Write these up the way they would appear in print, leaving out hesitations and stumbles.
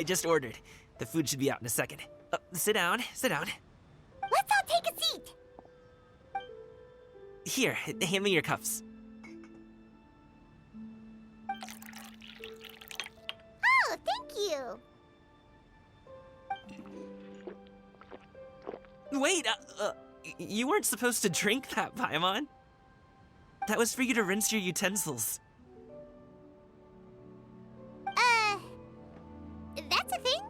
I just ordered. The food should be out in a second. Sit down, sit down. Let's all take a seat. Here, hand me your cups. Oh, thank you. Wait, you weren't supposed to drink that, Paimon. That was for you to rinse your utensils. That's a thing?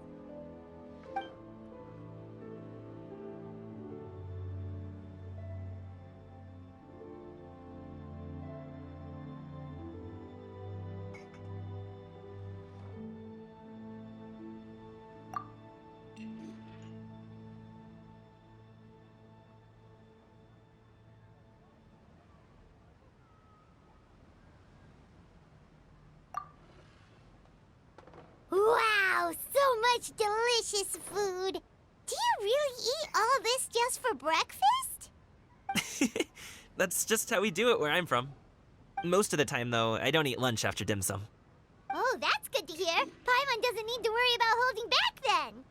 Wow, so much delicious food! Do you really eat all this just for breakfast? That's just how we do it where I'm from. Most of the time, though, I don't eat lunch after dim sum. Oh, that's good to hear. Paimon doesn't need to worry about holding back then.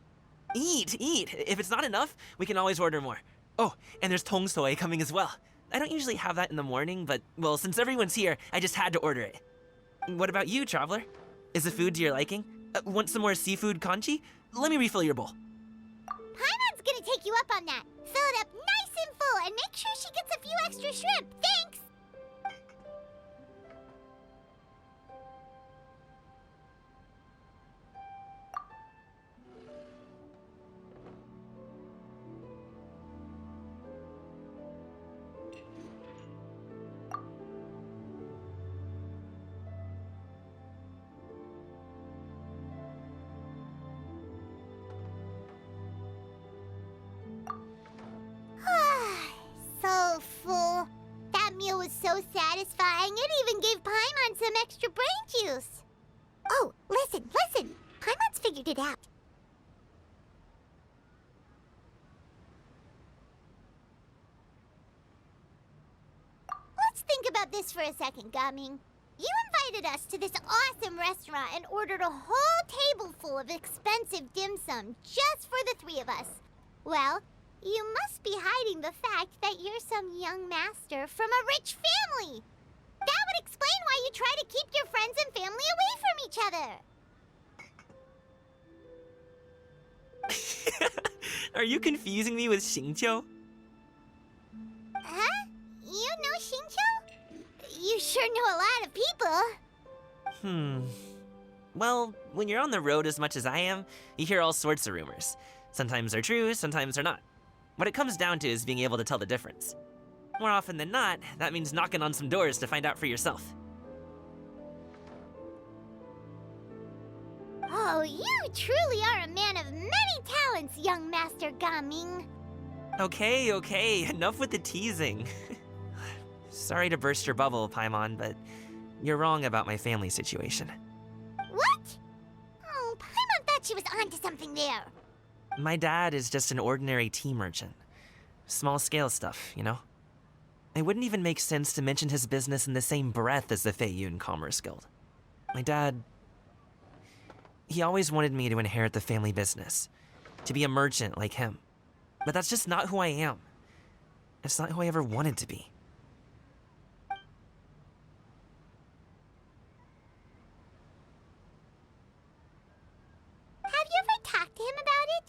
Eat, eat. If it's not enough, we can always order more. Oh, and there's tong soy coming as well. I don't usually have that in the morning, but, well, since everyone's here, I just had to order it. What about you, traveler? Is the food to your liking? Want some more seafood congee? Let me refill your bowl. Paimon's gonna take you up on that. Fill it up nice and full and make sure she gets a few extra shrimp. Thanks! So full. That meal was so satisfying, it even gave Paimon some extra brain juice. Oh, listen, listen. Paimon's figured it out. Let's think about this for a second, Gaming. You invited us to this awesome restaurant and ordered a whole table full of expensive dim sum just for the three of us. Well, you must be hiding the fact that you're some young master from a rich family. That would explain why you try to keep your friends and family away from each other. Are you confusing me with Xingqiu? Huh? You know Xingqiu? You sure know a lot of people. Well, when you're on the road as much as I am, you hear all sorts of rumors. Sometimes they're true, sometimes they're not. What it comes down to is being able to tell the difference. More often than not, that means knocking on some doors to find out for yourself. Oh, you truly are a man of many talents, young Master Gaming. Okay, enough with the teasing. Sorry to burst your bubble, Paimon, but you're wrong about my family situation. What? Oh, Paimon thought she was onto something there. My dad is just an ordinary tea merchant. Small-scale stuff, you know? It wouldn't even make sense to mention his business in the same breath as the Feiyun Commerce Guild. My dad... he always wanted me to inherit the family business, to be a merchant like him. But that's just not who I am. It's not who I ever wanted to be. Have you ever talked to him about it?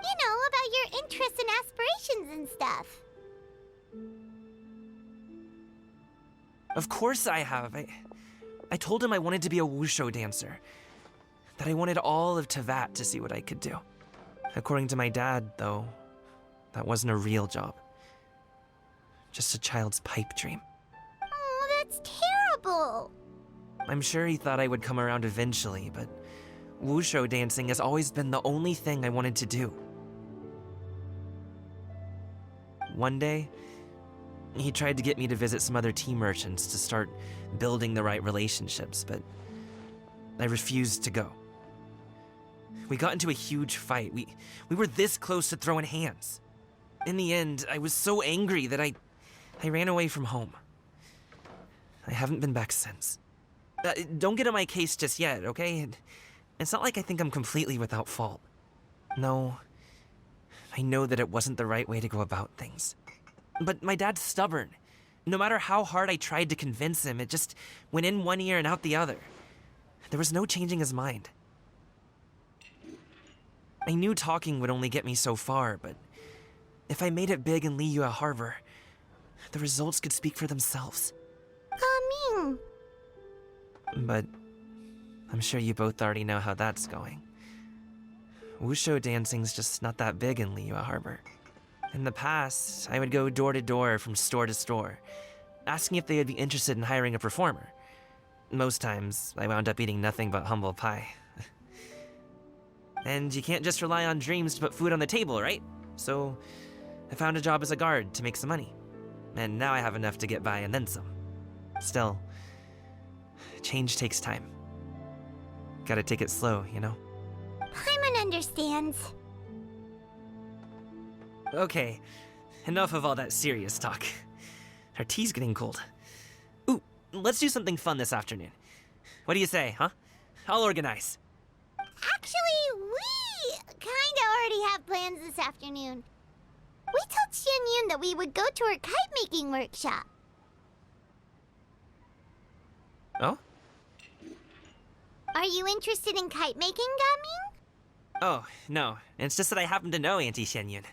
You know, about your interests and aspirations and stuff. Of course I have. I told him I wanted to be a wushu dancer. That I wanted all of Tevat to see what I could do. According to my dad, though, that wasn't a real job. Just a child's pipe dream. Oh, that's terrible. I'm sure he thought I would come around eventually, but wushu dancing has always been the only thing I wanted to do. One day, he tried to get me to visit some other tea merchants to start building the right relationships, but I refused to go. We got into a huge fight. We were this close to throwing hands. In the end, I was so angry that I ran away from home. I haven't been back since. Don't get on my case just yet, okay? It's not like I think I'm completely without fault. No, I know that it wasn't the right way to go about things. But my dad's stubborn. No matter how hard I tried to convince him, it just went in one ear and out the other. There was no changing his mind. I knew talking would only get me so far, but if I made it big in Liyue Harbor, the results could speak for themselves. Gaming. But I'm sure you both already know how that's going. Wushu dancing's just not that big in Liyue Harbor. In the past, I would go door to door from store to store, asking if they would be interested in hiring a performer. Most times, I wound up eating nothing but humble pie. And you can't just rely on dreams to put food on the table, right? So, I found a job as a guard to make some money. And now I have enough to get by and then some. Still, change takes time. Gotta take it slow, you know? Paimon understands. Okay, enough of all that serious talk. Our tea's getting cold. Ooh, let's do something fun this afternoon. What do you say, huh? I'll organize. Actually, we kinda already have plans this afternoon. We told Xianyun that we would go to her kite-making workshop. Oh? Are you interested in kite-making, Gaming? Oh, no. It's just that I happen to know Auntie Xianyun.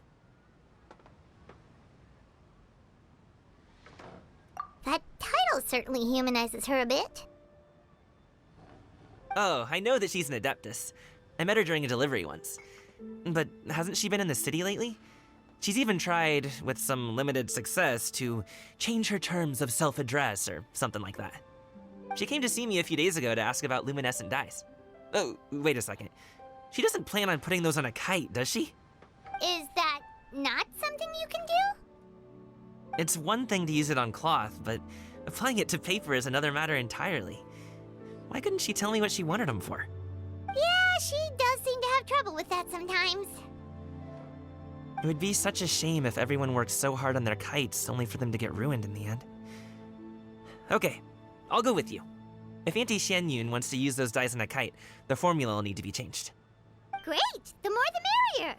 That title certainly humanizes her a bit. Oh, I know that she's an Adeptus. I met her during a delivery once. But hasn't she been in the city lately? She's even tried, with some limited success, to change her terms of self-address or something like that. She came to see me a few days ago to ask about luminescent dyes. Oh, wait a second. She doesn't plan on putting those on a kite, does she? Is that not something you can do? It's one thing to use it on cloth, but applying it to paper is another matter entirely. Why couldn't she tell me what she wanted them for? Yeah, she does seem to have trouble with that sometimes. It would be such a shame if everyone worked so hard on their kites only for them to get ruined in the end. Okay, I'll go with you. If Auntie Xianyun wants to use those dyes on a kite, the formula will need to be changed. Great! The more the merrier!